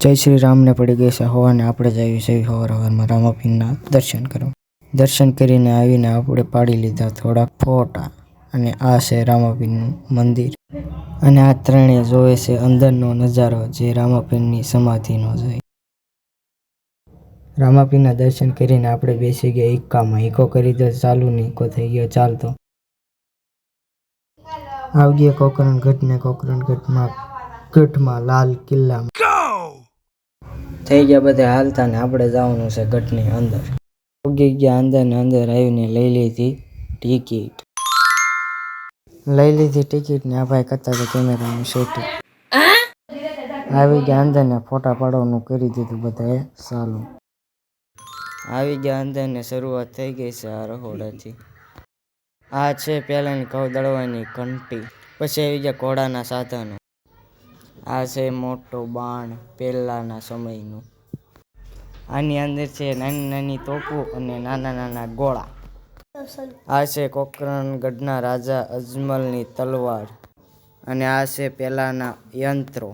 જય શ્રી રામને પડી ગઈ છે હવાને આપણે જ આવી છે હવારમાં રામાપીરના દર્શન કરવા. દર્શન કરીને આવીને આપણે પાડી લીધા થોડાક ફોટા. અને આ છે રામાપીરનું મંદિર. અને આ ત્રણેય જોવે છે અંદરનો નજારો જે રામાપીરની સમાધિનો છે. રામાપીરના દર્શન કરીને આપણે બેસી ગયા ઇક્કામાં. ઇકો કરી તો ચાલુ ને ઇકો થઈ ગયો ચાલતો. આવી ગયા કોકરણગઢ ને કોકરણગઢમાં લાલ કિલ્લામાં થઈ ગયા બધા હાલતા ને આપણે જવાનું છે ગઢની અંદર. ઉગી ગયા અંદર ને અંદર આવીને લઈ લીધી ટિકિટ. ને આ ભાઈ કરતા હતા કેમેરાનું સેટિંગ. આવી ગયા અંદર ને ફોટા પાડવાનું કરી દીધું બધાએ ચાલુ. આવી ગયા અંદર ને શરૂઆત થઈ ગઈ છે આ રહોડાથી. આ છે પહેલાની ઘઉં દળવાની ઘંટી. પછી આવી ગયા ઘોડાના સાધનો. આ છે મોટો બાણ પહેલાના સમયનું. આની અંદર છે નાની નાની તોપો અને નાના નાના ગોળા. આ છે કોકરણગઢના રાજા અજમલની તલવાર. અને આ છે પહેલાના યંત્રો.